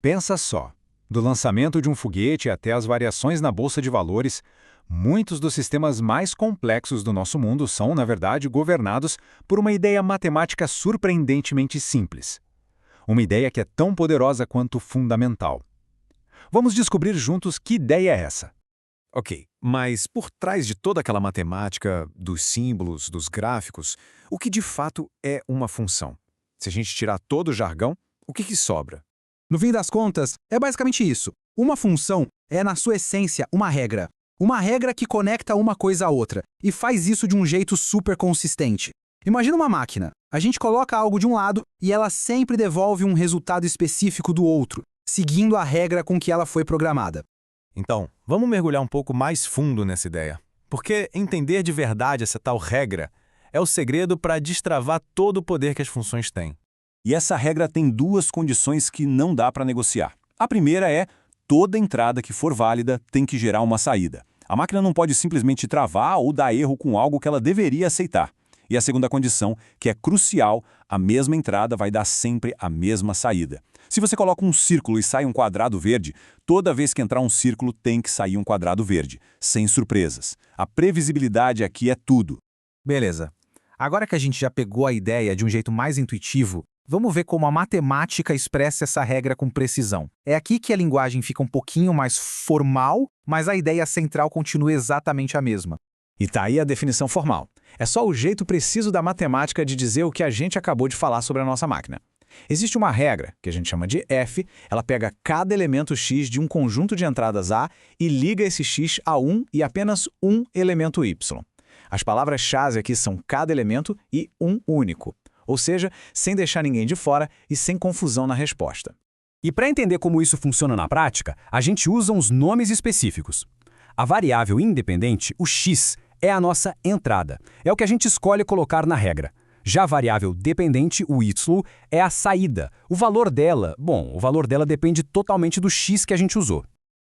Pensa só, do lançamento de um foguete até as variações na bolsa de valores, muitos dos sistemas mais complexos do nosso mundo são, na verdade, governados por uma ideia matemática surpreendentemente simples. Uma ideia que é tão poderosa quanto fundamental. Vamos descobrir juntos que ideia é essa. Ok, mas por trás de toda aquela matemática, dos símbolos, dos gráficos, o que de fato é uma função? Se a gente tirar todo o jargão, o que sobra? No fim das contas, é basicamente isso. Uma função é, na sua essência, uma regra. Uma regra que conecta uma coisa à outra e faz isso de um jeito super consistente. Imagina uma máquina. A gente coloca algo de um lado e ela sempre devolve um resultado específico do outro, seguindo a regra com que ela foi programada. Então, vamos mergulhar um pouco mais fundo nessa ideia. Porque entender de verdade essa tal regra é o segredo para destravar todo o poder que as funções têm. E essa regra tem duas condições que não dá para negociar. A primeira é, toda entrada que for válida tem que gerar uma saída. A máquina não pode simplesmente travar ou dar erro com algo que ela deveria aceitar. E a segunda condição, que é crucial, a mesma entrada vai dar sempre a mesma saída. Se você coloca um círculo e sai um quadrado verde, toda vez que entrar um círculo tem que sair um quadrado verde, sem surpresas. A previsibilidade aqui é tudo. Beleza. Agora que a gente já pegou a ideia de um jeito mais intuitivo, vamos ver como a matemática expressa essa regra com precisão. É aqui que a linguagem fica um pouquinho mais formal, mas a ideia central continua exatamente a mesma. E tá aí a definição formal. É só o jeito preciso da matemática de dizer o que a gente acabou de falar sobre a nossa máquina. Existe uma regra, que a gente chama de F, ela pega cada elemento x de um conjunto de entradas A e liga esse x a um e apenas um elemento y. As palavras-chave aqui são cada elemento e um único, ou seja, sem deixar ninguém de fora e sem confusão na resposta. E para entender como isso funciona na prática, a gente usa uns nomes específicos. A variável independente, o x, é a nossa entrada. É o que a gente escolhe colocar na regra. Já a variável dependente, o y, é a saída. O valor dela depende totalmente do x que a gente usou.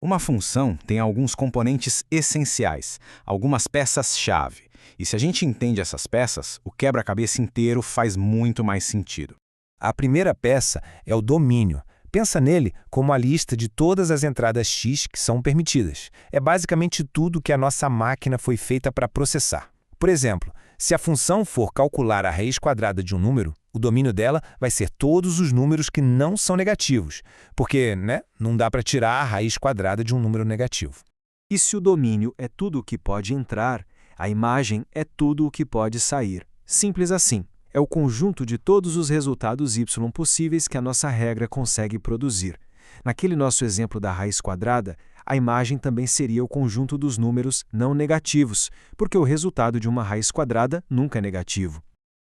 Uma função tem alguns componentes essenciais, algumas peças-chave. E se a gente entende essas peças, o quebra-cabeça inteiro faz muito mais sentido. A primeira peça é o domínio. Pensa nele como a lista de todas as entradas x que são permitidas. É basicamente tudo que a nossa máquina foi feita para processar. Por exemplo, se a função for calcular a raiz quadrada de um número, o domínio dela vai ser todos os números que não são negativos, porque, não dá para tirar a raiz quadrada de um número negativo. E se o domínio é tudo o que pode entrar, a imagem é tudo o que pode sair. Simples assim. É o conjunto de todos os resultados y possíveis que a nossa regra consegue produzir. Naquele nosso exemplo da raiz quadrada, a imagem também seria o conjunto dos números não negativos, porque o resultado de uma raiz quadrada nunca é negativo.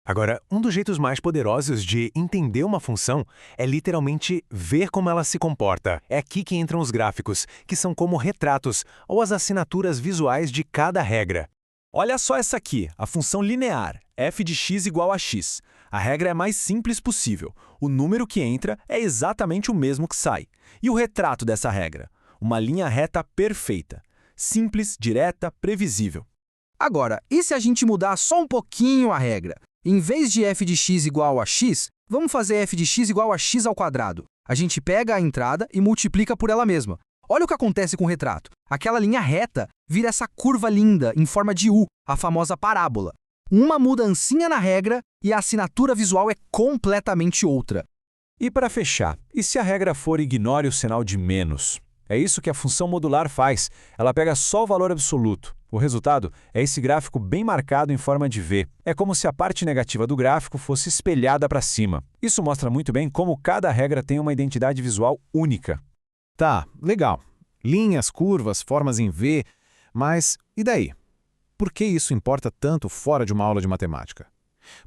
Agora, um dos jeitos mais poderosos de entender uma função é literalmente ver como ela se comporta. É aqui que entram os gráficos, que são como retratos ou as assinaturas visuais de cada regra. Olha só essa aqui, a função linear, f de x igual a x. A regra é a mais simples possível. O número que entra é exatamente o mesmo que sai. E o retrato dessa regra? Uma linha reta perfeita. Simples, direta, previsível. Agora, e se a gente mudar só um pouquinho a regra? Em vez de f de x igual a x, vamos fazer f de x igual a x ao quadrado. A gente pega a entrada e multiplica por ela mesma. Olha o que acontece com o retrato. Aquela linha reta vira essa curva linda em forma de U, a famosa parábola. Uma mudancinha na regra e a assinatura visual é completamente outra. E para fechar, e se a regra for ignore o sinal de menos? É isso que a função modular faz. Ela pega só o valor absoluto. O resultado é esse gráfico bem marcado em forma de V. É como se a parte negativa do gráfico fosse espelhada para cima. Isso mostra muito bem como cada regra tem uma identidade visual única. Tá, legal. Linhas, curvas, formas em V, mas e daí? Por que isso importa tanto fora de uma aula de matemática?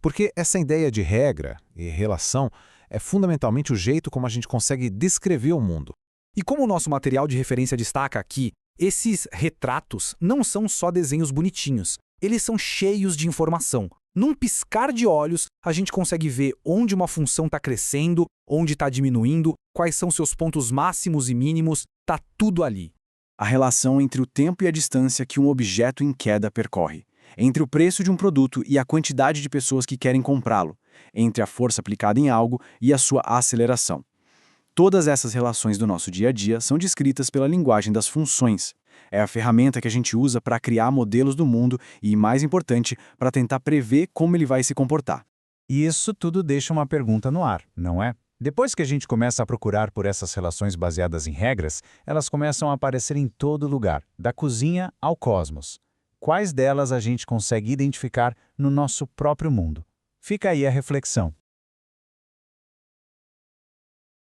Porque essa ideia de regra e relação é fundamentalmente o jeito como a gente consegue descrever o mundo. E como o nosso material de referência destaca aqui, esses retratos não são só desenhos bonitinhos, eles são cheios de informação. Num piscar de olhos, a gente consegue ver onde uma função está crescendo, onde está diminuindo, quais são seus pontos máximos e mínimos, está tudo ali. A relação entre o tempo e a distância que um objeto em queda percorre, entre o preço de um produto e a quantidade de pessoas que querem comprá-lo, entre a força aplicada em algo e a sua aceleração. Todas essas relações do nosso dia a dia são descritas pela linguagem das funções. É a ferramenta que a gente usa para criar modelos do mundo e, mais importante, para tentar prever como ele vai se comportar. E isso tudo deixa uma pergunta no ar, não é? Depois que a gente começa a procurar por essas relações baseadas em regras, elas começam a aparecer em todo lugar, da cozinha ao cosmos. Quais delas a gente consegue identificar no nosso próprio mundo? Fica aí a reflexão.